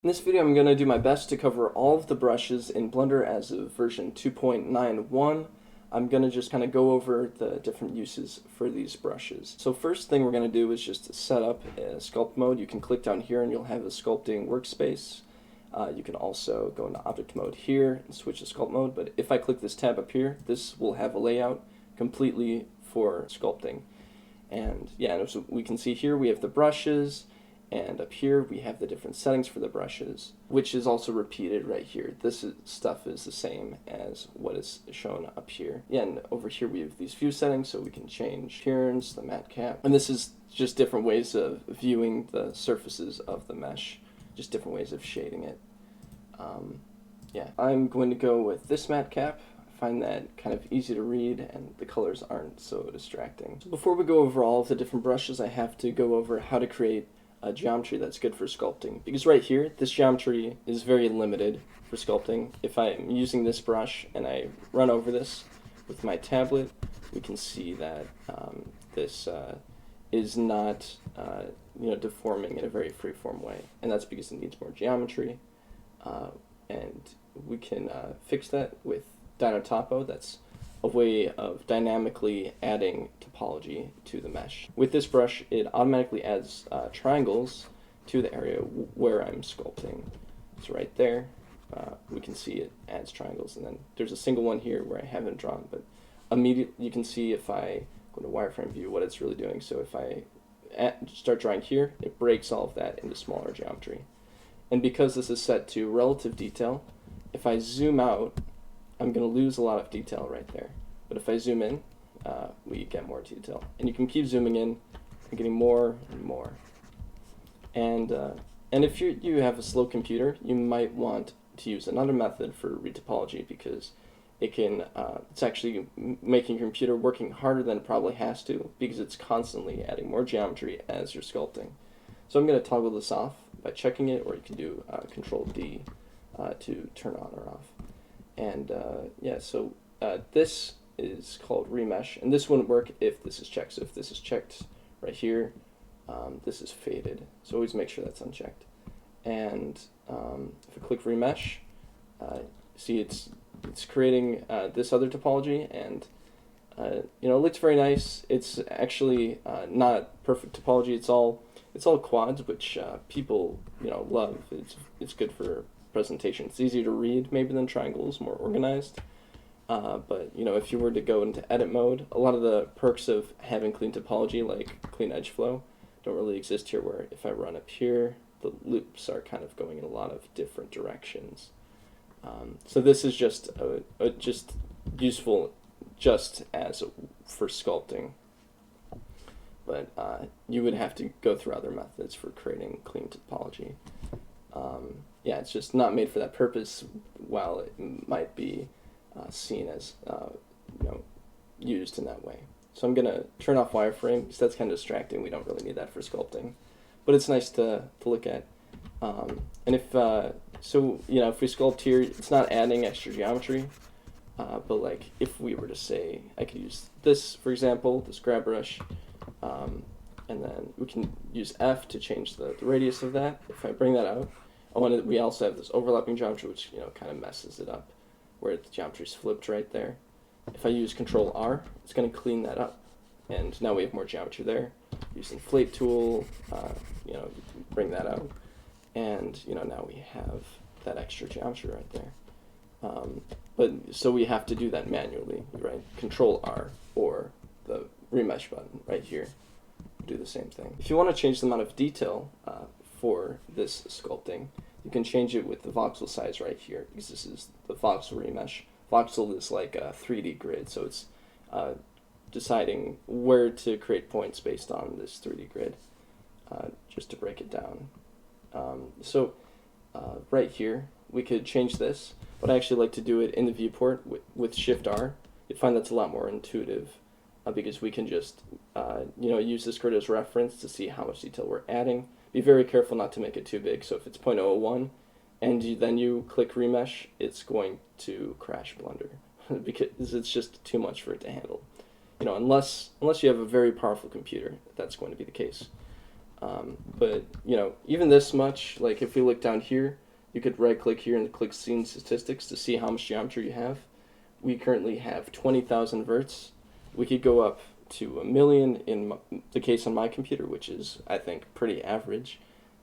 In this video, I'm going to do my best to cover all of the brushes in Blender as of version 2.91. I'm going to just kind of go over the different uses for these brushes. So first thing we're going to do is just set up a Sculpt Mode. You can click down here and you'll have a sculpting workspace. You can also go into Object Mode here and switch to Sculpt Mode, but if I click this tab up here, this will have a layout completely for sculpting. And yeah, so we can see here we have the brushes, and up here we have the different settings for the brushes, which is also repeated right here. Stuff is the same as what is shown up here. Yeah, and over here we have these view settings, so we can change appearance, the matte cap, and this is just different ways of viewing the surfaces of the mesh, just different ways of shading it. Yeah, I'm going to go with this matte cap. I find that kind of easy to read and the colors aren't so distracting. So before we go over all of the different brushes, I have to go over how to create a geometry that's good for sculpting. Because right here, this geometry is very limited for sculpting. If I'm using this brush and I run over this with my tablet, we can see that this is not deforming in a very freeform way. And that's because it needs more geometry. And we can fix that with Dinotopo. That's a way of dynamically adding topology to the mesh. With this brush, it automatically adds triangles to the area where I'm sculpting. So right there, we can see it adds triangles, and then there's a single one here where I haven't drawn, but immediately you can see if I go to wireframe view what it's really doing. So if I start drawing here, it breaks all of that into smaller geometry. And because this is set to relative detail, if I zoom out, I'm going to lose a lot of detail right there. But if I zoom in, we get more detail. And you can keep zooming in and getting more and more. And if you have a slow computer, you might want to use another method for retopology, because it's actually making your computer working harder than it probably has to, because it's constantly adding more geometry as you're sculpting. So I'm going to toggle this off by checking it, or you can do Control D to turn on or off. And yeah, so this is called remesh, and this wouldn't work if this is checked. So if this is checked right here, this is faded. So always make sure that's unchecked. And if I click remesh, see it's creating this other topology, and it looks very nice. It's actually not perfect topology. It's all quads, which people love. It's good for presentation. It's easier to read maybe than triangles, more organized. But if you were to go into edit mode, a lot of the perks of having clean topology, like clean edge flow, don't really exist here, where if I run up here, the loops are kind of going in a lot of different directions. So this is just just useful just as for sculpting. But you would have to go through other methods for creating clean topology. Yeah, it's just not made for that purpose, while it might be seen as used in that way. So I'm going to turn off wireframe, because that's kind of distracting. We don't really need that for sculpting. But it's nice to look at. And if we sculpt here, it's not adding extra geometry. But like if we were to say, I could use this, for example, this grab brush, and then we can use F to change the radius of that. If I bring that out, we also have this overlapping geometry, which kind of messes it up, where the geometry's flipped right there. If I use Control R, it's going to clean that up, and now we have more geometry there. Use Inflate tool, bring that out, and now we have that extra geometry right there. But so we have to do that manually, right? Control R or the remesh button right here. Do the same thing. If you want to change the amount of detail for this sculpting, you can change it with the voxel size right here, because this is the voxel remesh. Voxel is like a 3D grid, so it's deciding where to create points based on this 3D grid, just to break it down. Right here, we could change this, but I actually like to do it in the viewport with Shift R. You'd find that's a lot more intuitive, because we can just use this grid as reference to see how much detail we're adding. Be very careful not to make it too big. So if it's 0.001 and then you click remesh, it's going to crash Blender because it's just too much for it to handle. Unless you have a very powerful computer, that's going to be the case. But, you know, even this much, like if we look down here, you could right click here and click Scene Statistics to see how much geometry you have. We currently have 20,000 verts. We could go up to 1,000,000 in the case on my computer, which is, I think, pretty average.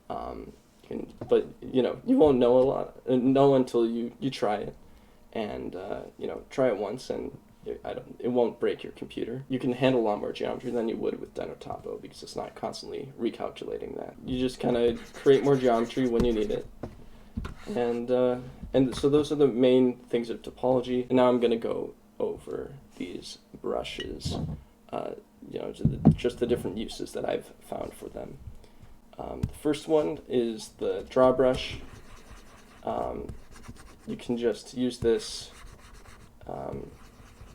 But, you know, you won't know until you try it. And, you know, try it once and it won't break your computer. You can handle a lot more geometry than you would with Dinotopo because it's not constantly recalculating that. You just kind of create more geometry when you need it. And so those are the main things of topology. And now I'm going to go over these brushes, you know, just the different uses that I've found for them. The first one is the draw brush. You can just use this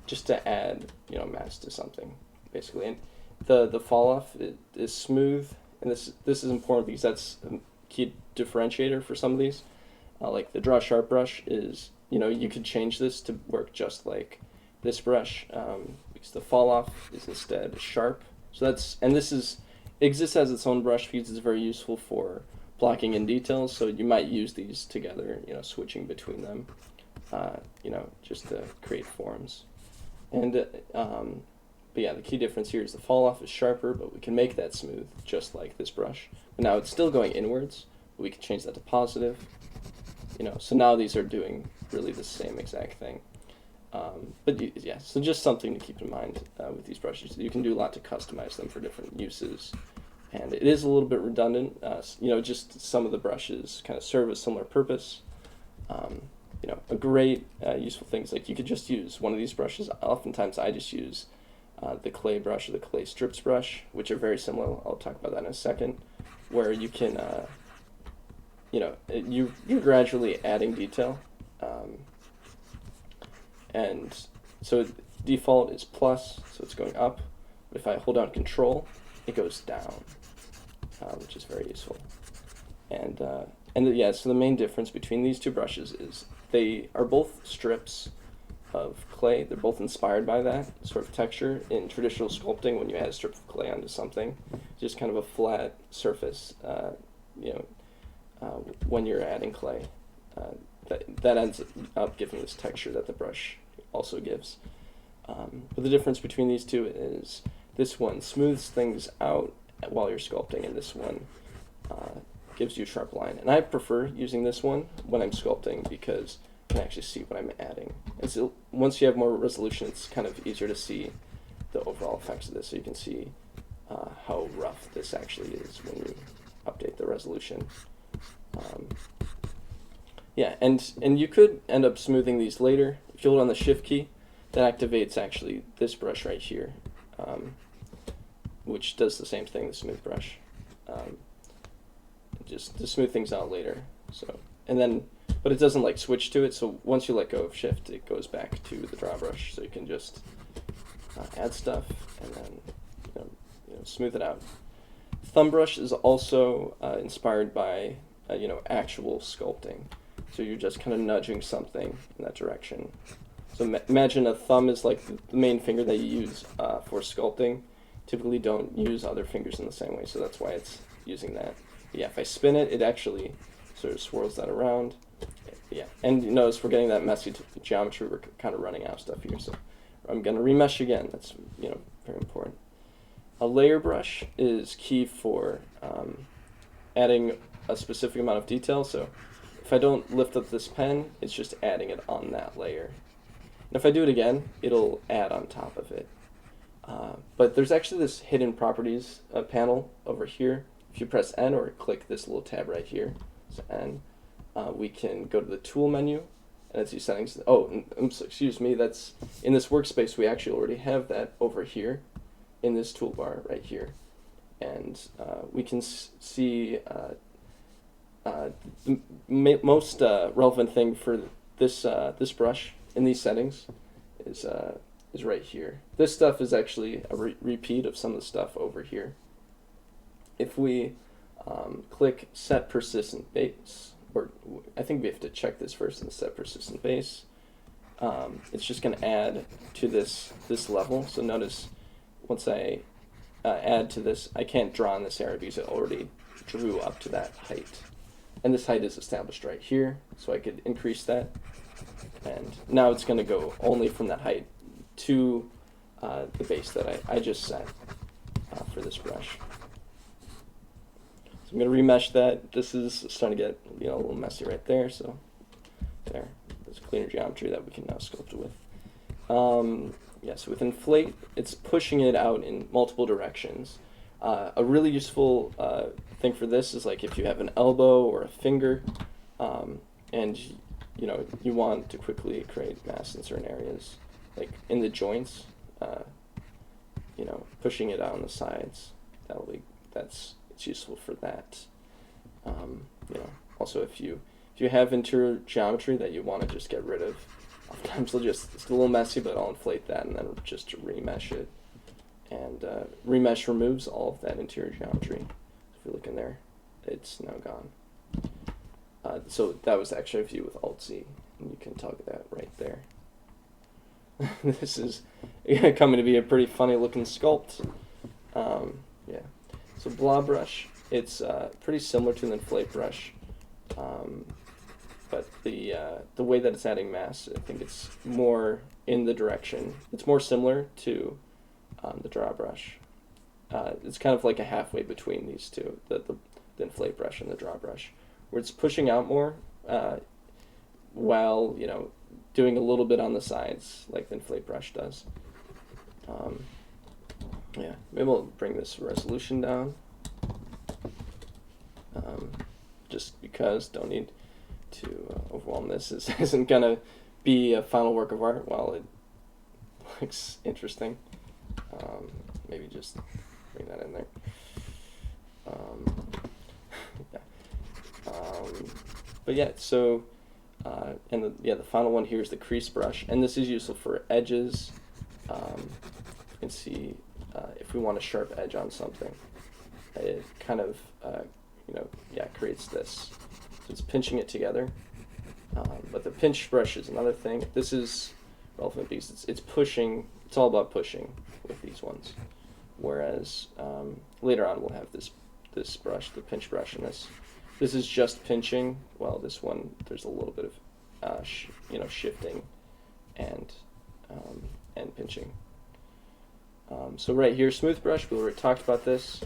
just to add, you know, mass to something, basically. And the fall off is smooth, and this is important because that's a key differentiator for some of these. Like the draw sharp brush is, you know, you could change this to work just like this brush, because the fall off is instead sharp. So this exists as its own brush because it's very useful for blocking in details. So you might use these together, you know, switching between them, you know, just to create forms. And but yeah, the key difference here is the fall off is sharper, but we can make that smooth just like this brush. But now it's still going inwards. But we can change that to positive. You know, so now these are doing really the same exact thing. But yeah, so just something to keep in mind with these brushes. You can do a lot to customize them for different uses. And it is a little bit redundant. You know, just some of the brushes kind of serve a similar purpose. You know, a great useful things, like you could just use one of these brushes. Oftentimes I just use the clay brush or the clay strips brush, which are very similar. I'll talk about that in a second, where you can, you know, you're gradually adding detail. And so default is plus, so it's going up. But if I hold down Control, it goes down, which is very useful. And yeah, so the main difference between these two brushes is they are both strips of clay. They're both inspired by that sort of texture. In traditional sculpting, when you add a strip of clay onto something, just kind of a flat surface, you know, when you're adding clay, that ends up giving this texture that the brush also gives. But the difference between these two is this one smooths things out while you're sculpting, and this one gives you a sharp line. And I prefer using this one when I'm sculpting because I can actually see what I'm adding. And so once you have more resolution, it's kind of easier to see the overall effects of this, so you can see how rough this actually is when you update the resolution. Yeah, and you could end up smoothing these later. If you hold on the Shift key, that activates actually this brush right here, which does the same thing, the smooth brush. Just to smooth things out later. So, and then, but it doesn't like switch to it. So once you let go of Shift, it goes back to the draw brush. So you can just add stuff and then you know, smooth it out. Thumb brush is also inspired by you know, actual sculpting. So you're just kind of nudging something in that direction. So imagine a thumb is like the main finger that you use for sculpting. Typically don't use other fingers in the same way, so that's why it's using that. Yeah, if I spin it, it actually sort of swirls that around. Yeah, and you notice we're getting that messy geometry. We're kind of running out of stuff here, so I'm going to remesh again. That's, you know, very important. A layer brush is key for adding a specific amount of detail. So if I don't lift up this pen, it's just adding it on that layer. And if I do it again, it'll add on top of it. But there's actually this hidden properties panel over here. If you press N or click this little tab right here, so N, we can go to the tool menu, and it's these settings. Oh, excuse me, that's in this workspace. We actually already have that over here in this toolbar right here. And we can see the most relevant thing for this this brush in these settings is right here. This stuff is actually a repeat of some of the stuff over here. If we click Set Persistent Base, or I think we have to check this first in the Set Persistent Base, it's just going to add to this level. So notice once I add to this. I can't draw in this area because it already drew up to that height. And this height is established right here, so I could increase that. And now it's going to go only from that height to the base that I just set for this brush. So I'm going to remesh that. This is starting to get a little messy right there, so there. There's cleaner geometry that we can now sculpt with. Yeah, so with Inflate, it's pushing it out in multiple directions. A really useful thing for this is like if you have an elbow or a finger, and you want to quickly create mass in certain areas, like in the joints, pushing it out on the sides. It's useful for that. Also if you have interior geometry that you want to just get rid of, oftentimes it's a little messy, but I'll inflate that and then just remesh it. And remesh removes all of that interior geometry. If you look in there, it's now gone. So that was actually a view with Alt-Z, and you can toggle that right there. This is coming to be a pretty funny looking sculpt. Yeah. So Blob Brush, it's pretty similar to the Inflate brush, but the way that it's adding mass, I think it's more in the direction. It's more similar to the Draw Brush. It's kind of like a halfway between these two, the Inflate brush and the Draw Brush, where it's pushing out more while doing a little bit on the sides like the Inflate brush does. Yeah, maybe we'll bring this resolution down, just because don't need to overwhelm this. This isn't gonna be a final work of art while it looks interesting. Maybe just bring that in there. But yeah, so the final one here is the Crease Brush, and this is useful for edges. You can see if we want a sharp edge on something, it kind of creates this. So it's pinching it together. But the pinch brush is another thing. This is relevant because it's pushing. It's all about pushing with these ones. Whereas later on we'll have this brush, the pinch brush, and this is just pinching. Well, this one there's a little bit of shifting and pinching. So right here, smooth brush. We already talked about this.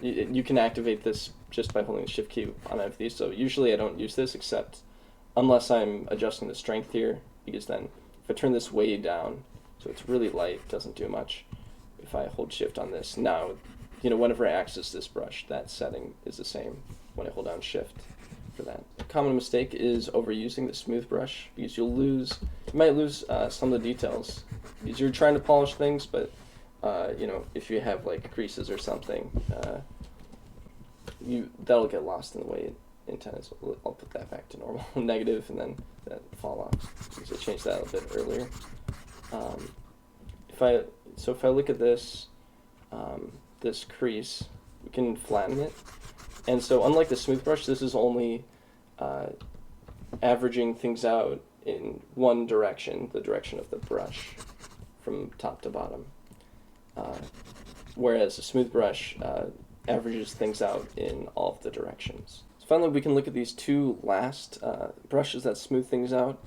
You can activate this just by holding the shift key on any of these. So usually I don't use this except unless I'm adjusting the strength here, because then if I turn this way down, so it's really light, doesn't do much. If I hold shift on this, now, whenever I access this brush, that setting is the same when I hold down shift for that. A common mistake is overusing the smooth brush, because you might lose some of the details, because you're trying to polish things, but if you have like creases or something, that'll get lost in the way it intended. So I'll put that back to normal, negative, and then that fall off. So I changed that a bit earlier. If I look at this crease, we can flatten it. And so unlike the smooth brush, this is only averaging things out in one direction, the direction of the brush, from top to bottom. Whereas a smooth brush averages things out in all of the directions. So finally, we can look at these two last brushes that smooth things out.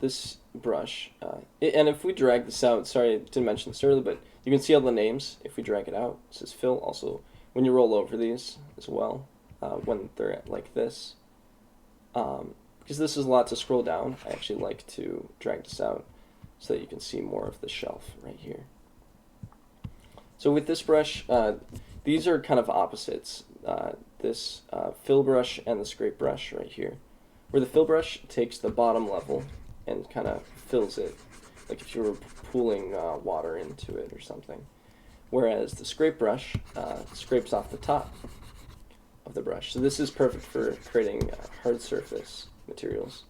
This brush, and if we drag this out, sorry I didn't mention this earlier, but you can see all the names if we drag it out. It says fill. Also, when you roll over these as well, when they're like this, because this is a lot to scroll down, I actually like to drag this out so that you can see more of the shelf right here. So with this brush, these are kind of opposites. This fill brush and the scrape brush right here, where the fill brush takes the bottom level and kind of fills it, like if you were pooling water into it or something. Whereas the scrape brush scrapes off the top of the brush. So this is perfect for creating hard surface materials.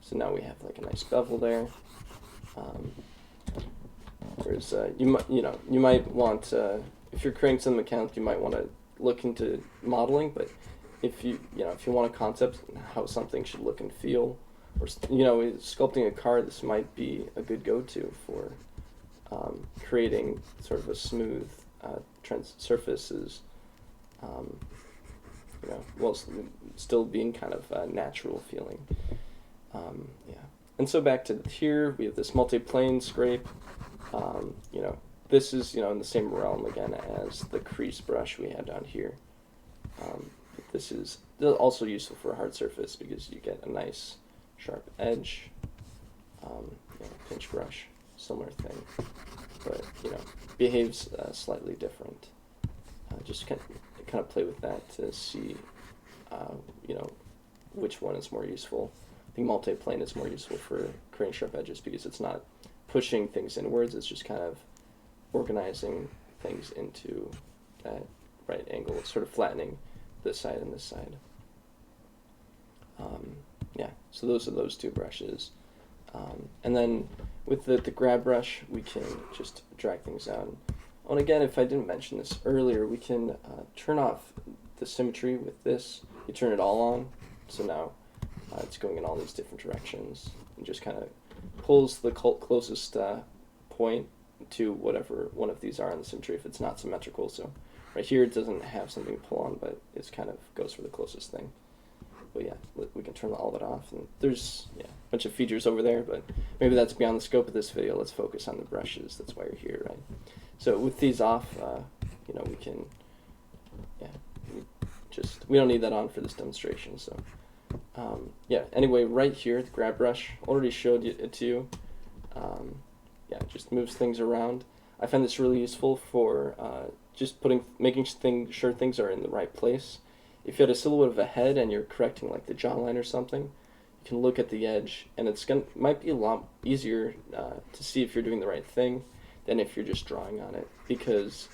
So now we have like a nice bevel there. Whereas you might want, if you're creating some mechanical, you might want to look into modeling. But if you want a concept how something should look and feel, or sculpting a car, this might be a good go-to for creating sort of a smooth surface is, you know, while still being kind of natural feeling. Yeah. And so back to here, we have this multi-plane scrape. You know, this is, you know, in the same realm again as the crease brush we had down here. This is also useful for a hard surface because you get a nice sharp edge. You know, pinch brush, similar thing, but you know, behaves slightly different. Just kind of play with that to see, you know, which one is more useful. I think multi-plane is more useful for creating sharp edges because it's not pushing things inwards, it's just kind of organizing things into that right angle. It's sort of flattening this side and this side. Yeah, so those are those two brushes. And then with the grab brush, we can just drag things out. Oh, and again, if I didn't mention this earlier, we can turn off the symmetry with this. You turn it all on, so now it's going in all these different directions and just kind of pulls the closest point to whatever one of these are on the symmetry if it's not symmetrical. So right here it doesn't have something to pull on, but it's kind of goes for the closest thing. But yeah, we can turn all that off. And there's a bunch of features over there, but maybe that's beyond the scope of this video. Let's focus on the brushes. That's why you're here, right? So with these off, you know, we can, we don't need that on for this demonstration. So yeah, anyway, right here, the grab brush, already showed it to you. Yeah, it just moves things around. I find this really useful for just making sure things are in the right place. If you had a silhouette of a head and you're correcting like the jawline or something, you can look at the edge, and might be a lot easier to see if you're doing the right thing than if you're just drawing on it, because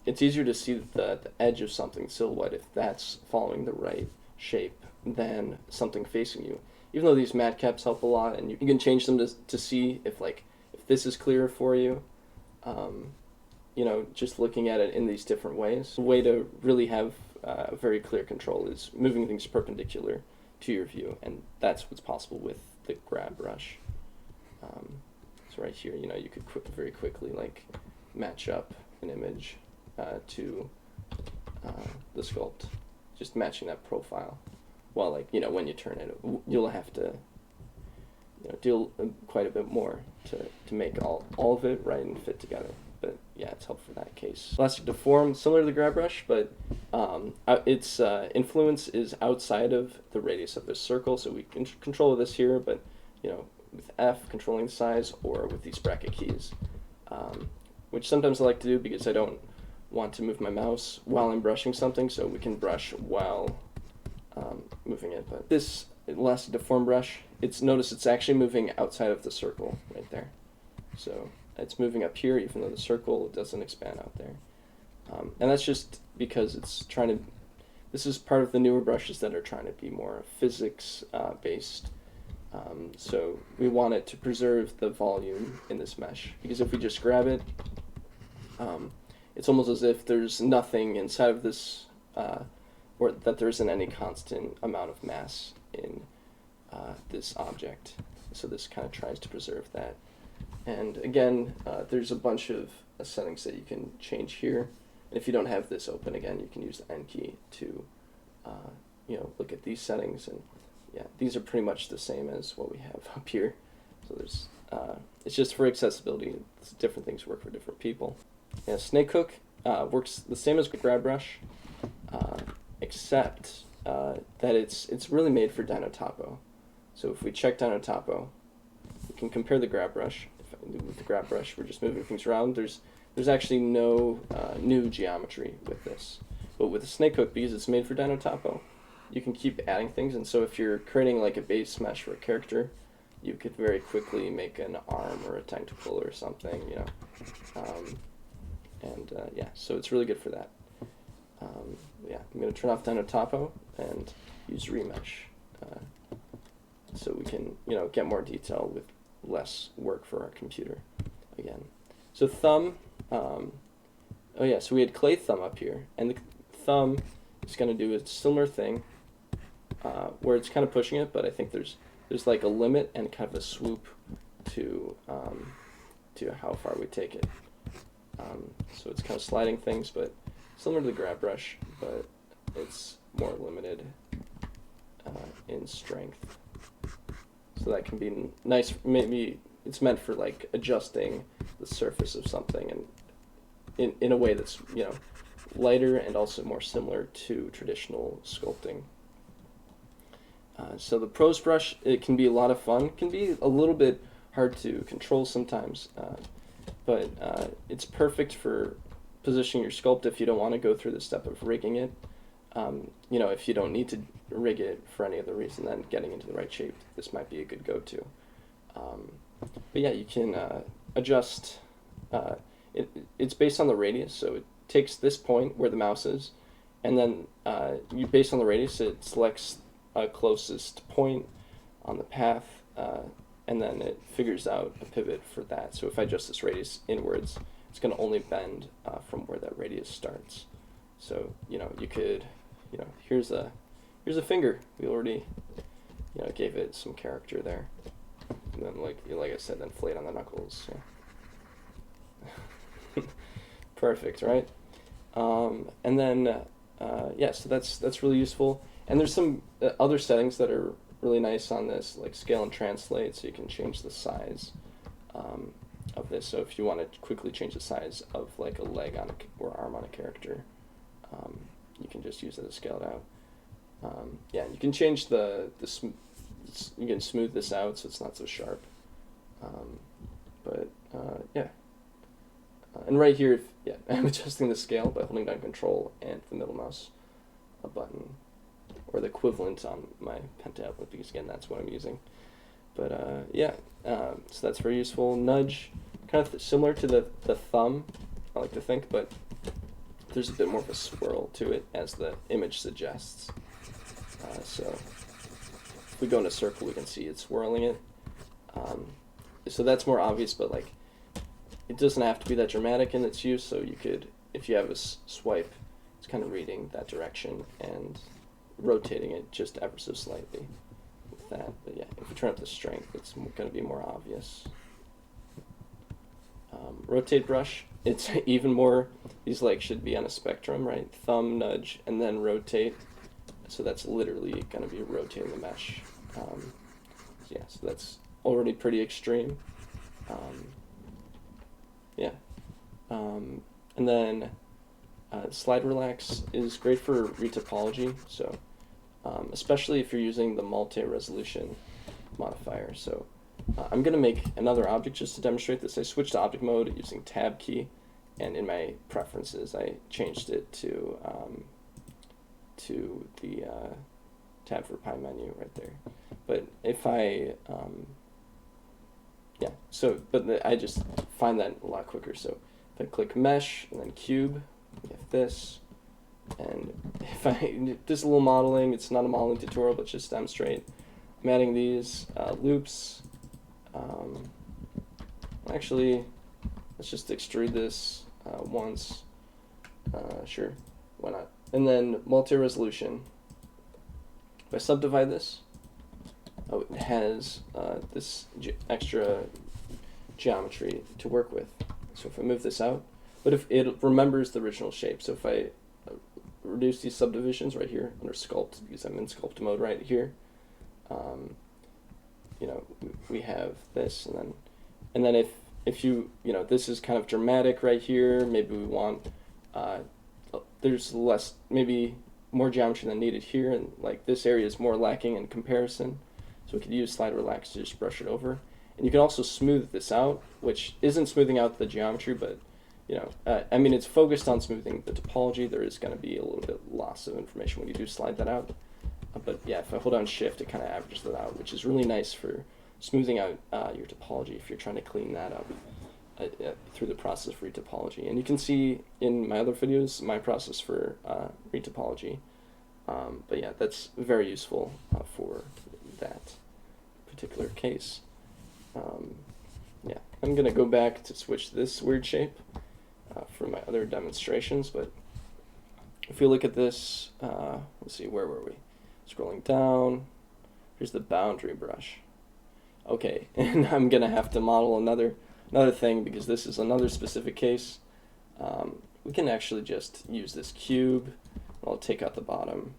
it's easier to see the edge of something silhouette if that's following the right shape than something facing you. Even though these matte caps help a lot, and you can change them to see if this is clearer for you. You know, just looking at it in these different ways. The way to really have very clear control is moving things perpendicular to your view, and that's what's possible with the grab brush. So right here, you know, you could very quickly match up an image to the sculpt, just matching that profile. While you know, when you turn it, you'll have to deal quite a bit more to make all of it right and fit together. But yeah, it's helpful for that case. Elastic Deform, similar to the grab brush, but its influence is outside of the radius of this circle, so we can control this here, but you know, with F, controlling the size, or with these bracket keys, which sometimes I like to do because I don't want to move my mouse while I'm brushing something, so we can brush while moving it. But this Elastic Deform brush, notice it's actually moving outside of the circle right there. So it's moving up here, even though the circle doesn't expand out there. And that's just because it's this is part of the newer brushes that are trying to be more physics based. So we want it to preserve the volume in this mesh, because if we just grab it, it's almost as if there's nothing inside of this, or that there isn't any constant amount of mass in this object. So this kind of tries to preserve that. And again, there's a bunch of settings that you can change here. And if you don't have this open, again, you can use the N key to you know, look at these settings. And yeah, these are pretty much the same as what we have up here. So there's it's just for accessibility. Different things work for different people. Yeah, snake hook works the same as grab brush, except that it's really made for Dinotopo. So if we check Dinotopo, we can compare the grab brush. With the grab brush, we're just moving things around. There's actually no new geometry with this. But with the snake hook, because it's made for Dinotopo, you can keep adding things. And so if you're creating like a base mesh for a character, you could very quickly make an arm or a tentacle or something, you know. Yeah, so it's really good for that. Yeah, I'm going to turn off Dinotopo and use remesh, so we can, you know, get more detail with less work for our computer again. So thumb, oh yeah, so we had clay thumb up here, and the thumb is going to do a similar thing, where it's kind of pushing it, but I think there's like a limit and kind of a swoop to to how far we take it. So it's kind of sliding things, but similar to the grab brush, but it's more limited in strength. So that can be nice. Maybe it's meant for like adjusting the surface of something, and in a way that's, you know, lighter and also more similar to traditional sculpting. So the prose brush, it can be a lot of fun. It can be a little bit hard to control sometimes, but it's perfect for positioning your sculpt if you don't want to go through the step of rigging it. You know, if you don't need to rig it for any other reason than getting into the right shape, this might be a good go-to. But yeah, you can adjust. It's based on the radius, so it takes this point where the mouse is, and then based on the radius, it selects closest point on the path, and then it figures out a pivot for that. So if I adjust this radius inwards, it's going to only bend from where that radius starts. So, you know, you could, you know, here's a finger. We already, you know, gave it some character there. And then, like I said, inflate on the knuckles. Yeah. Perfect, right? And then, yeah, so that's really useful. And there's some other settings that are really nice on this, like scale and translate, so you can change the size of this. So if you want to quickly change the size of like a leg on or arm on a character, you can just use it to scale it out. Yeah, you can change you can smooth this out so it's not so sharp. Yeah. And right here, I'm adjusting the scale by holding down Control and the middle mouse button, or the equivalent on my pen tablet, because again, that's what I'm using. But yeah, so that's very useful. Nudge, kind of similar to the thumb, I like to think, but there's a bit more of a swirl to it, as the image suggests. So if we go in a circle, we can see it swirling it. So that's more obvious, but like, it doesn't have to be that dramatic in its use, so you could, if you have a swipe, it's kind of reading that direction and rotating it just ever so slightly with that. But yeah, if we turn up the strength, it's going to be more obvious. Rotate brush, it's even more, these legs should be on a spectrum, right? Thumb, nudge, and then rotate. So that's literally going to be rotating the mesh. Yeah, so that's already pretty extreme. Yeah. And then slide relax is great for retopology, so especially if you're using the multi-resolution modifier. So I'm going to make another object just to demonstrate this. I switched to object mode using tab key, and in my preferences I changed it to the tab for pie menu right there. But if I yeah, so, but I just find that a lot quicker. So if I click mesh and then cube, we have this. And if I, just a little modeling, it's not a modeling tutorial, but just demonstrate. I'm adding these loops. Actually, let's just extrude this once. Sure, why not? And then multi-resolution. If I subdivide this, it has this extra geometry to work with. So if I move this out, but if it remembers the original shape, so if I reduce these subdivisions right here under Sculpt, because I'm in Sculpt mode right here, you know, we have this, and then if you know, this is kind of dramatic right here, maybe we want, there's less, maybe more geometry than needed here, and like this area is more lacking in comparison. So we could use slide relax to just brush it over. And you can also smooth this out, which isn't smoothing out the geometry, but you know, I mean, it's focused on smoothing the topology. There is going to be a little bit loss of information when you do slide that out. But yeah, if I hold down shift, it kind of averages that out, which is really nice for smoothing out your topology if you're trying to clean that up through the process of retopology. And you can see in my other videos my process for retopology. But yeah, that's very useful for that particular case. Yeah, I'm going to go back to switch this weird shape for my other demonstrations, but if we look at this, let's see, where were we? Scrolling down, here's the boundary brush. Okay, and I'm going to have to model another another thing, because this is another specific case, we can actually just use this cube. I'll take out the bottom,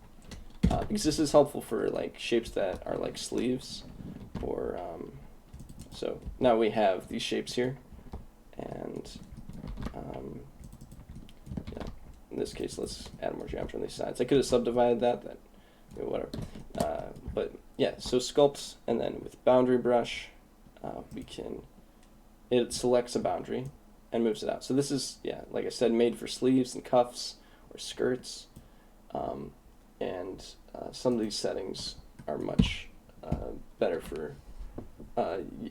because this is helpful for like shapes that are like sleeves, or so now we have these shapes here, and yeah, in this case, let's add more geometry on these sides. I could have subdivided that, whatever. But yeah, so sculpts, and then with boundary brush, it selects a boundary and moves it out. So this is, yeah, like I said, made for sleeves and cuffs or skirts, and some of these settings are much better for,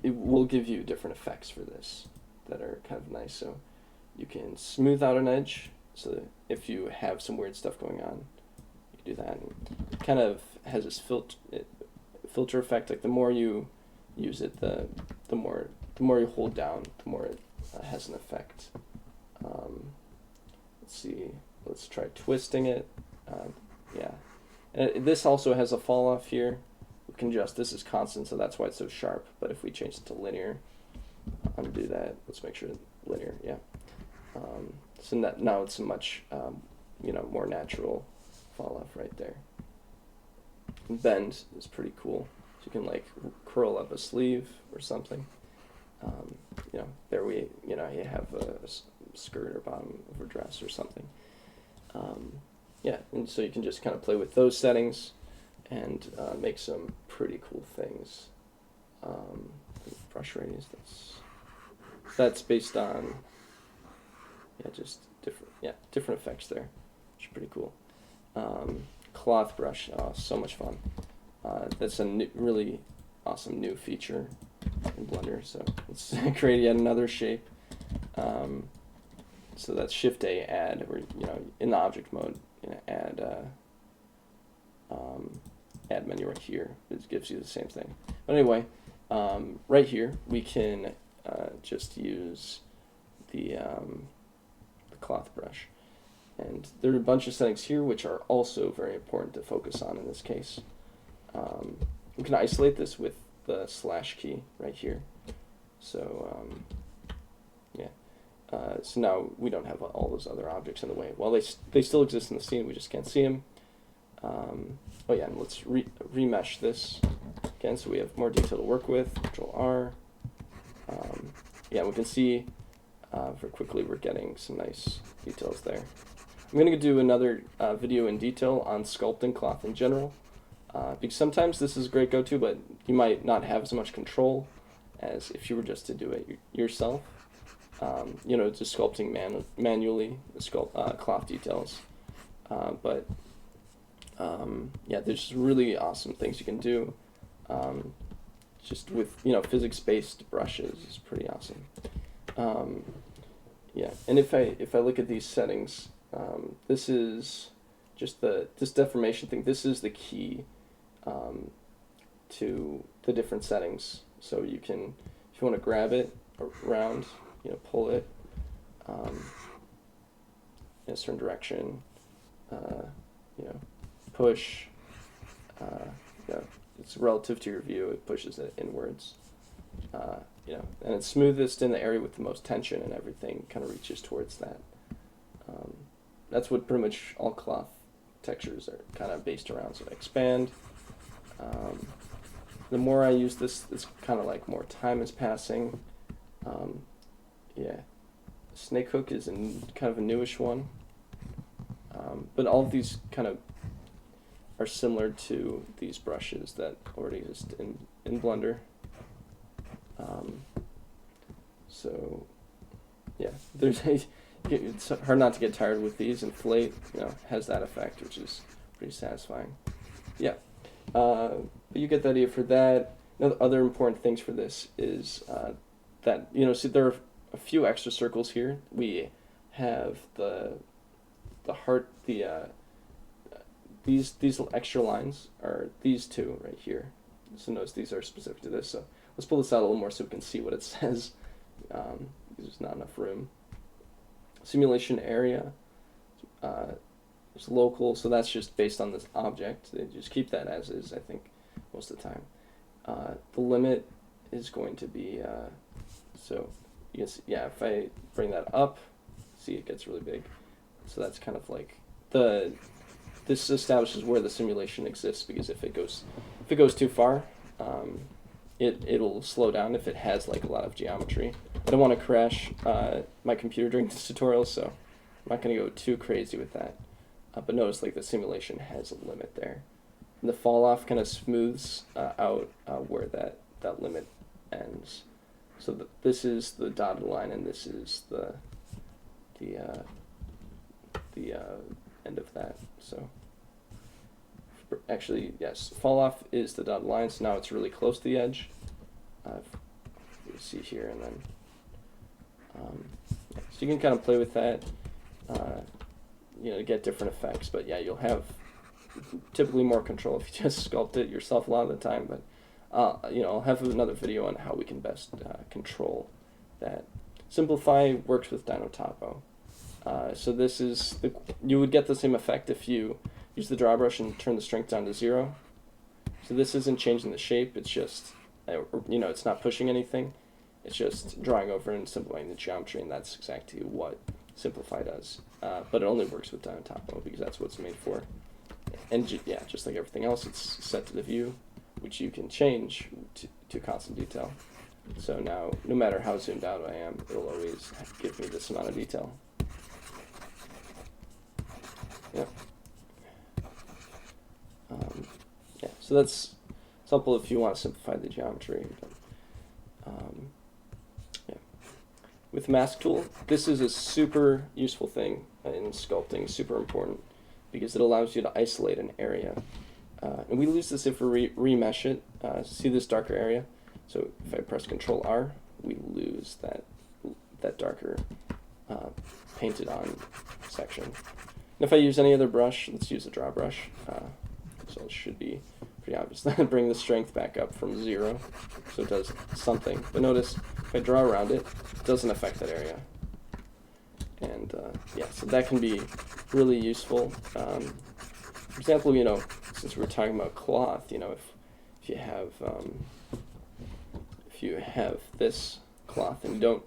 it will give you different effects for this that are kind of nice. So you can smooth out an edge, so that if you have some weird stuff going on, you can do that. And it kind of has this filter effect. Like the more you use it, the more you hold down, the more it has an effect. Let's see. Let's try twisting it. Yeah, and this also has a fall off here. We can adjust. This is constant, so that's why it's so sharp. But if we change it to linear, undo that. Let's make sure linear. Yeah. So now it's a much more natural fall off right there. And bend is pretty cool. So you can like curl up a sleeve or something. There you have a skirt or bottom of a dress or something. Yeah, and so you can just kind of play with those settings and make some pretty cool things. Brush radius, that's based on just different effects there, which is pretty cool. Cloth brush, so much fun. That's a really awesome new feature in Blender. So let's create yet another shape. So that's Shift A, add, or in the object mode, add menu right here. It gives you the same thing. But anyway, right here we can just use the cloth brush, and there are a bunch of settings here which are also very important to focus on in this case. We can isolate this with the slash key right here. So so now we don't have all those other objects in the way. Well, they still exist in the scene, we just can't see them. Oh yeah, and let's remesh this again so we have more detail to work with. Control R. Yeah, we can see very quickly we're getting some nice details there. I'm going to do another video in detail on sculpting cloth in general, because sometimes this is a great go-to, but you might not have as much control as if you were just to do it yourself. Just sculpting manually, cloth details. Yeah, there's really awesome things you can do. Just with physics-based brushes is pretty awesome. Yeah, and if I look at these settings, this is just this deformation thing. This is the key to the different settings. So you can, if you want to grab it around, pull it in a certain direction, push. It's relative to your view. It pushes it inwards. And it's smoothest in the area with the most tension, and everything kind of reaches towards that. That's what pretty much all cloth textures are kind of based around. So I expand. The more I use this, it's kind of like more time is passing. Yeah, snake hook is kind of a newish one. But all of these kind of are similar to these brushes that already exist in Blender. So yeah, it's hard not to get tired with these. Inflate, has that effect, which is pretty satisfying. Yeah, but you get the idea for that. Other important things for this is that see there are a few extra circles here. We have the heart, these extra lines are these two right here. So notice these are specific to this. So let's pull this out a little more so we can see what it says. There's not enough room. Simulation area is local, so that's just based on this object. They just keep that as is, I think, most of the time. The limit is going to be, so you can see, yeah, if I bring that up, see it gets really big. So that's kind of like this establishes where the simulation exists, because if it goes too far, it'll slow down if it has like a lot of geometry. I don't want to crash my computer during this tutorial, so I'm not going to go too crazy with that. But notice like the simulation has a limit there. And the fall off kind of smooths out where that limit ends. So this is the dotted line, and this is the end of that. So actually, yes, fall off is the dotted line, so now it's really close to the edge. You see here, and then so you can kind of play with that, you know, to get different effects. But yeah, you'll have typically more control if you just sculpt it yourself a lot of the time. But you know, I'll have another video on how we can best control that. Simplify works with Dinotopo. So this is you would get the same effect if you use the draw brush and turn the strength down to 0. So this isn't changing the shape, it's just, you know, it's not pushing anything. It's just drawing over and simplifying the geometry, and that's exactly what Simplify does. But it only works with Dinotopo because that's what it's made for. And yeah, just like everything else, it's set to the view, which you can change to constant detail. So now, no matter how zoomed out I am, it'll always give me this amount of detail. Yep. Yeah, so that's helpful if you want to simplify the geometry. But, yeah. With Mask Tool, this is a super useful thing in sculpting, super important, because it allows you to isolate an area. And we lose this if we remesh it. See this darker area? So if I press Control R, we lose that darker painted on section. And if I use any other brush, let's use a draw brush. So it should be pretty obvious. Then bring the strength back up from 0, so it does something. But notice, if I draw around it, it doesn't affect that area. And yeah, so that can be really useful. For example, you know, since we're talking about cloth, you know, if you have this cloth and you don't,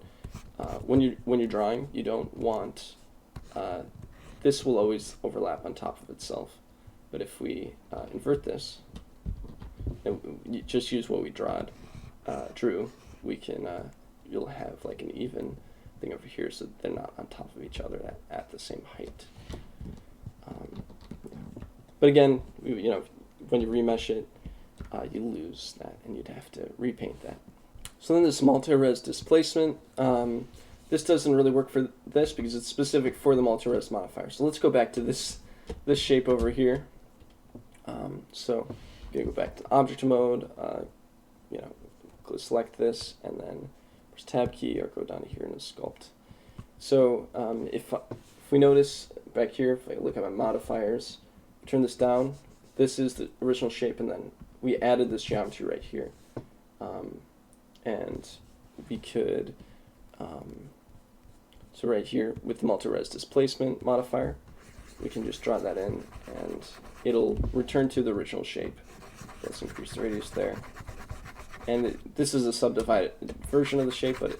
when you're drawing, you don't want this will always overlap on top of itself. But if we invert this, and just use what we drew, we can you'll have like an even thing over here, so they're not on top of each other at the same height. But again, you know, when you remesh it, you lose that, and you'd have to repaint that. So then this multi-res displacement, this doesn't really work for this because it's specific for the multi-res modifier. So let's go back to this shape over here. So I'm gonna go back to object mode, you know, select this, and then press tab key or go down to here in the sculpt. So if we notice back here, if I look at my modifiers, turn this down, this is the original shape, and then we added this geometry right here. And we could, so right here with the multi-res displacement modifier, we can just draw that in, and it'll return to the original shape. Let's increase the radius there. And this is a subdivided version of the shape, but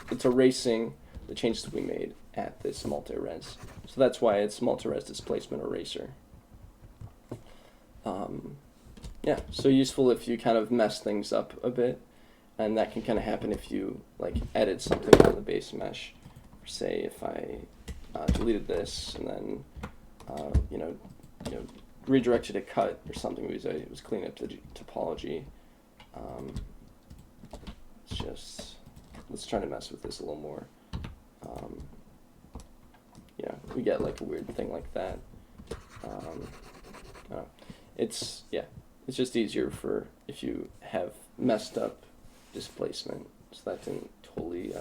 it's erasing the changes we made at this multi-res. So that's why it's multi-res displacement eraser. Yeah, so useful if you kind of mess things up a bit, and that can kind of happen if you like edit something on the base mesh. Say if I deleted this and then you know redirected a cut or something because I was cleaning up the topology. Let's try to mess with this a little more. Yeah, we get like a weird thing like that. It's just easier for if you have messed up displacement, so that can totally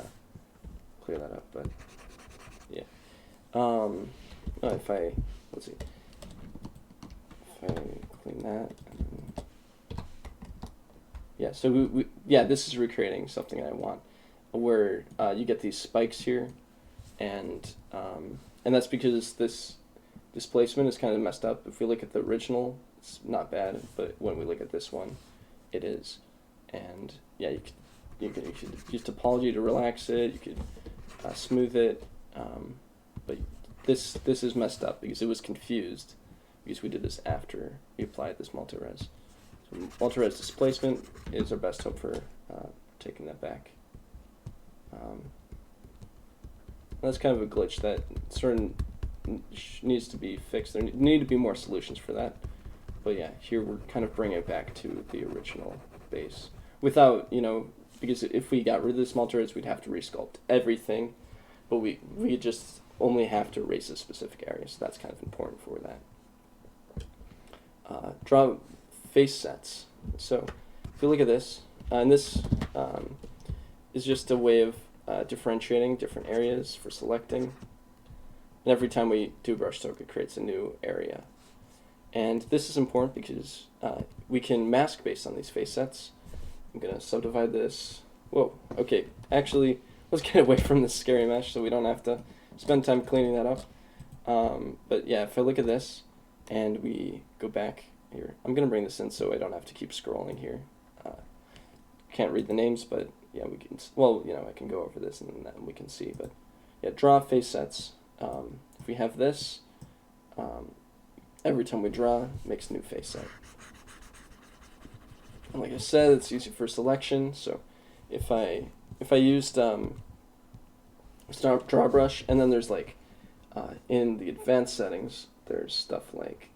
clear that up. But yeah, if I clean that, yeah. So this is recreating something I want, where you get these spikes here, and that's because this displacement is kind of messed up. If we look at the original, it's not bad, but when we look at this one, it is. And yeah, you could use topology to relax it. You could smooth it, but this is messed up because it was confused because we did this after we applied this multi-res. So multi-res displacement is our best hope for taking that back. That's kind of a glitch that needs to be fixed. There need to be more solutions for that. But yeah, here we're kind of bringing it back to the original base without, because if we got rid of this multi-res, we'd have to resculpt everything, but we just only have to erase a specific area, so that's kind of important for that. Draw face sets. So if you look at this, and this is just a way of differentiating different areas for selecting. And every time we do brush stroke, it creates a new area. And this is important because we can mask based on these face sets. I'm going to subdivide this. Whoa, okay. Actually, let's get away from this scary mesh so we don't have to spend time cleaning that up. But yeah, if I look at this and we go back here, I'm going to bring this in so I don't have to keep scrolling here. Can't read the names, but yeah, we can, well, I can go over this and then we can see. But yeah, draw face sets. If we have this, every time we draw, it makes a new face set. And like I said, it's easy for selection. So if I used draw brush, and then there's like in the advanced settings, there's stuff like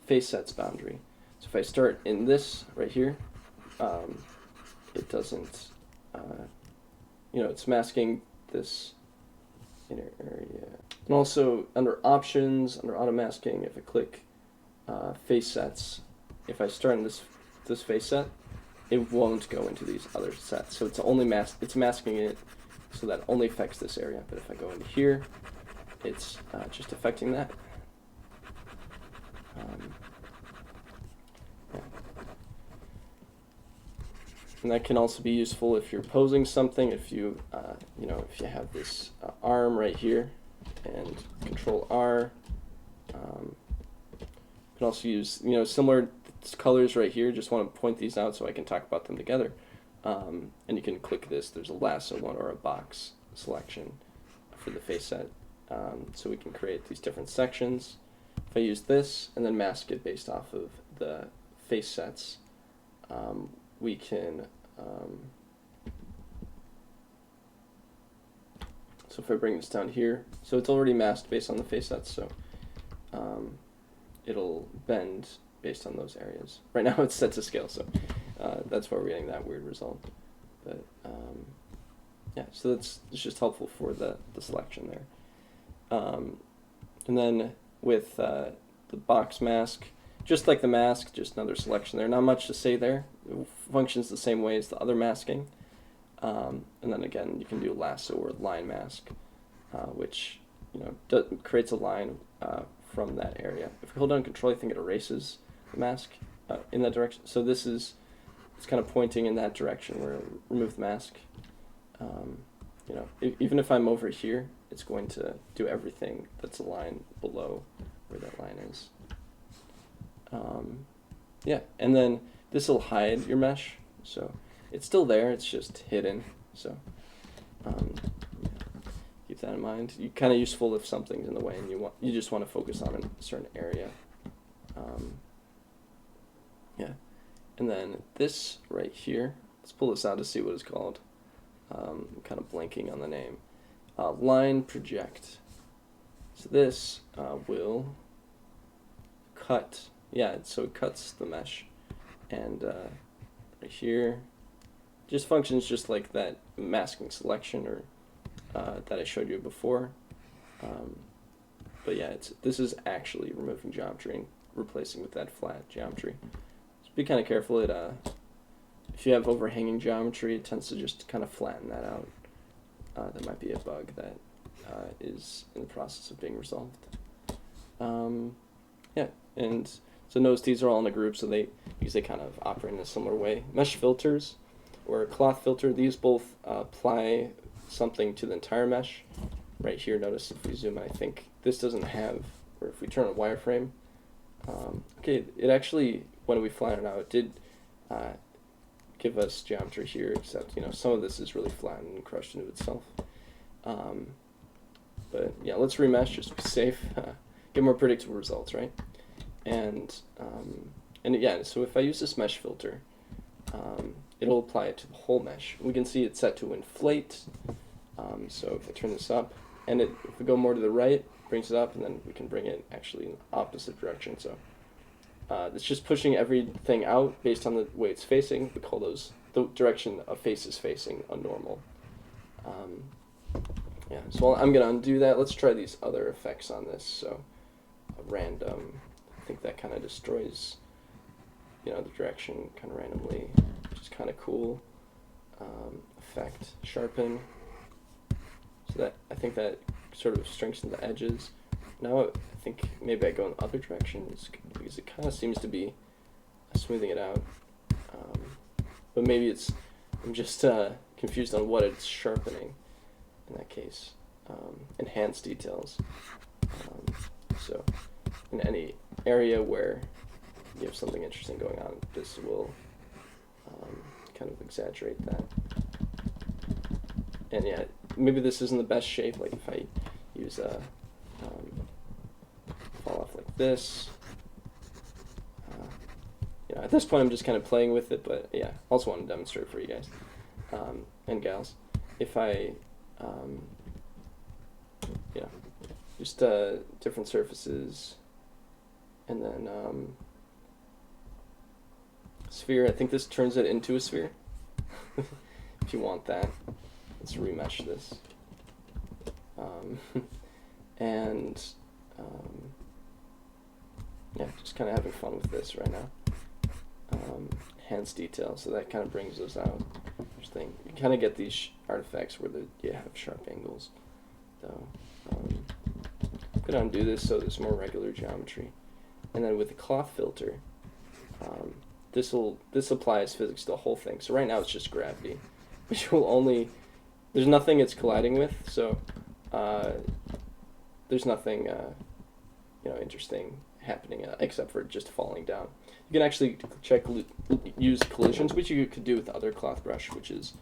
face sets boundary. So if I start in this right here, it doesn't, it's masking this inner area. And also under options, under auto masking, if I click face sets, if I start in this face set, it won't go into these other sets. So it's only it's masking it so that only affects this area. But if I go into here, it's just affecting that. Yeah. And that can also be useful if you're posing something. If you if you have this arm right here, and Control R. You can also use similar colors right here. Just want to point these out so I can talk about them together. And you can click this. There's a lasso one or a box selection for the face set. So we can create these different sections. If I use this and then mask it based off of the face sets, we can. So if I bring this down here, so it's already masked based on the face sets, so it'll bend based on those areas. Right now it's set to scale, so that's why we're getting that weird result. But yeah, so it's just helpful for the selection there. And then with the box mask, just like the mask, just another selection there. Not much to say there. It functions the same way as the other masking. And then again, you can do lasso or line mask, which creates a line from that area. If we hold down Control, I think it erases the mask in that direction. So it's kind of pointing in that direction where it'll remove the mask. Even if I'm over here, it's going to do everything that's a line below where that line is. Yeah, and then this will hide your mesh, so it's still there, it's just hidden, so keep that in mind. Kind of useful if something's in the way and you just want to focus on a certain area. Yeah, and then this right here, let's pull this out to see what it's called. I'm kind of blanking on the name. Line project. So this will cut, so it cuts the mesh, and right here, just functions just like that masking selection or that I showed you before. But yeah, this is actually removing geometry and replacing with that flat geometry. So be kind of careful. If you have overhanging geometry, it tends to just kind of flatten that out. That might be a bug that is in the process of being resolved. Yeah, and so notice these are all in a group, so they kind of operate in a similar way. Mesh filters or cloth filter, these both apply something to the entire mesh. Right here, notice if we zoom in, I think this doesn't have, or if we turn on wireframe, okay, it actually, when we flattened it out, it did give us geometry here, except, you know, some of this is really flattened and crushed into itself. But yeah, let's remesh just to be safe, get more predictable results, right? And again, so if I use this mesh filter, it'll apply it to the whole mesh. We can see it's set to inflate. So if I turn this up, and if we go more to the right, it brings it up, and then we can bring it actually in the opposite direction. So it's just pushing everything out based on the way it's facing. We call those the direction a face is facing a normal. Yeah, so I'm going to undo that. Let's try these other effects on this. So random, I think that kind of destroys, you know, the direction kind of randomly, which is kind of cool. Effect, sharpen. So that, I think that sort of strengthens the edges. Now I think maybe I go in the other direction because it kind of seems to be smoothing it out. But maybe I'm just confused on what it's sharpening in that case. Enhance details. So in any area where you have something interesting going on, this will kind of exaggerate that. And yeah, maybe this isn't the best shape, like if I use a fall off like this. You know, at this point I'm just kind of playing with it, but yeah, also want to demonstrate for you guys and gals. If I, yeah, just different surfaces, and then sphere, I think this turns it into a sphere. If you want that, let's remesh this. And yeah, just kind of having fun with this right now. Enhance detail, so that kind of brings those out. Interesting. You kind of get these artifacts where you have sharp angles. So I'm going to undo this so there's more regular geometry. And then with the cloth filter, this applies physics to the whole thing. So right now it's just gravity, which will only, there's nothing it's colliding with, so there's nothing you know, interesting happening except for just falling down. You can actually use collisions, which you could do with the other cloth brush, which is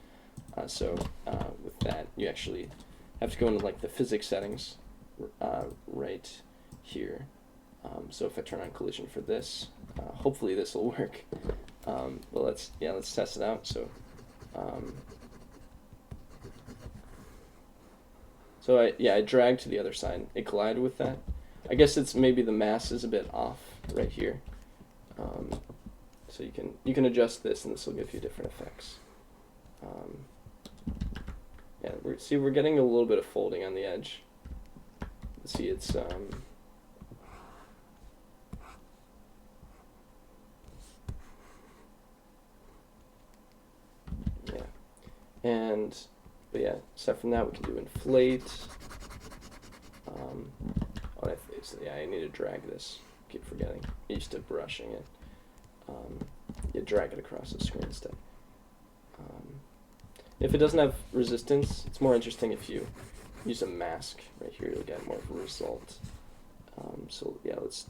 with that you actually have to go into like the physics settings right here. So if I turn on collision for this, hopefully this will work. But let's test it out. So I dragged to the other side. It collided with that. I guess it's maybe the mass is a bit off right here. So you can adjust this, and this will give you different effects. Yeah, we're getting a little bit of folding on the edge. Let's see, it's yeah, but yeah, aside from that, we can do inflate. So yeah, I need to drag this. Keep forgetting. I'm used to brushing it. You drag it across the screen instead. If it doesn't have resistance, it's more interesting if you use a mask right here. You'll get more of a result. So yeah, let's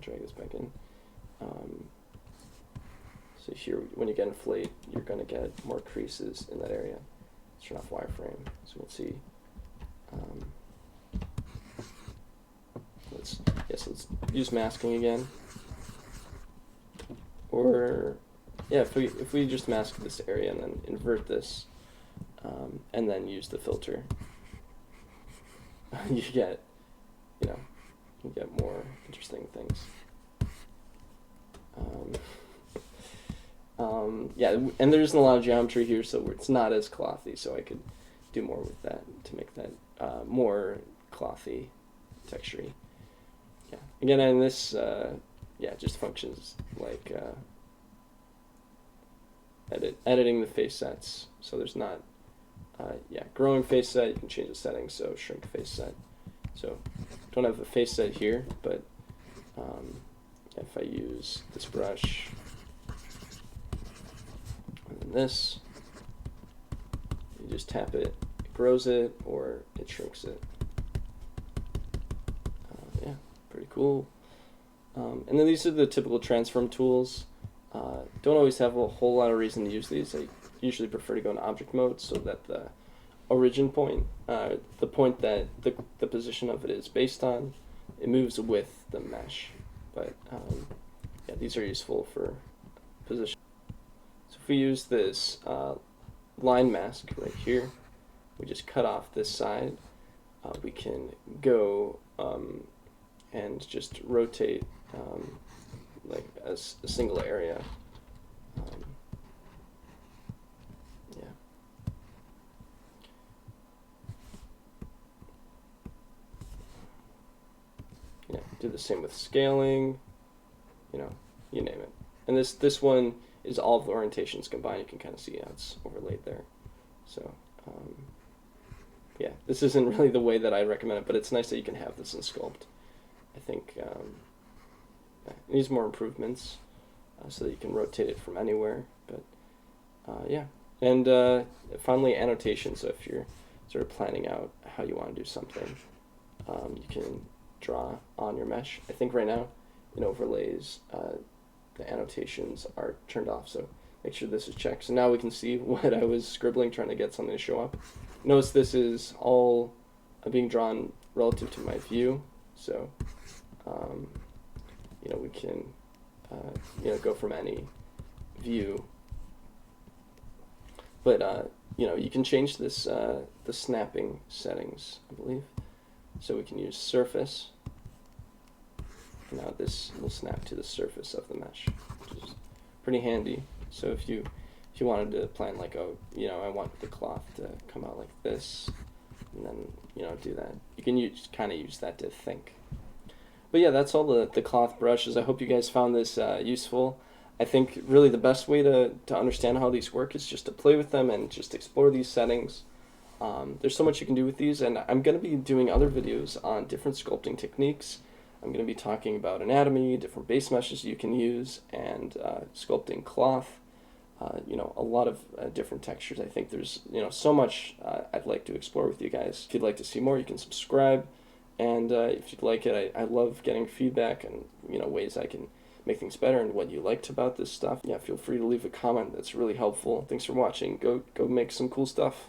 drag this back in. So here, when you get inflate, you're going to get more creases in that area. Let's turn off wireframe, so we'll see. Let's use masking again. Or yeah, if we just mask this area and then invert this, and then use the filter, you get more interesting things. Yeah, and there isn't a lot of geometry here, so it's not as clothy. So I could do more with that to make that more clothy, textury. Yeah. Again, and this it just functions like editing the face sets. So there's not growing face set. You can change the settings. So shrink face set. So don't have a face set here, but if I use this brush and then this, you just tap it, it grows it, or it shrinks it. Pretty cool. And then these are the typical transform tools. don't always have a whole lot of reason to use these. I usually prefer to go in object mode so that the origin point, the point that the position of it is based on, it moves with the mesh. But yeah, these are useful for position. So if we use this line mask right here, we just cut off this side. We can go and just rotate like as a single area. Yeah. Yeah, do the same with scaling, you know, you name it. And this one is all of the orientations combined. You can kind of see how it's overlaid there. So yeah, this isn't really the way that I recommend it, but it's nice that you can have this in Sculpt. I think it needs more improvements so that you can rotate it from anywhere. But yeah, and finally annotations. So if you're sort of planning out how you want to do something, you can draw on your mesh. I think right now in overlays the annotations are turned off, so make sure this is checked. So now we can see what I was scribbling, trying to get something to show up. Notice this is all being drawn relative to my view, so you know, we can you know, go from any view. But you know, you can change this the snapping settings, I believe. So we can use surface. Now this will snap to the surface of the mesh, which is pretty handy. So if you wanted to plan like, oh, you know, I want the cloth to come out like this, and then, you know, do that, you can kind of use that to think. But yeah, that's all the cloth brushes. I hope you guys found this useful. I think really the best way to understand how these work is just to play with them and just explore these settings. There's so much you can do with these, and I'm going to be doing other videos on different sculpting techniques. I'm going to be talking about anatomy, different base meshes you can use, and sculpting cloth. You know, a lot of different textures. I think there's, you know, so much I'd like to explore with you guys. If you'd like to see more, you can subscribe, and if you'd like it, I love getting feedback and, you know, ways I can make things better and what you liked about this stuff. Yeah, feel free to leave a comment. That's really helpful. Thanks for watching. Go make some cool stuff.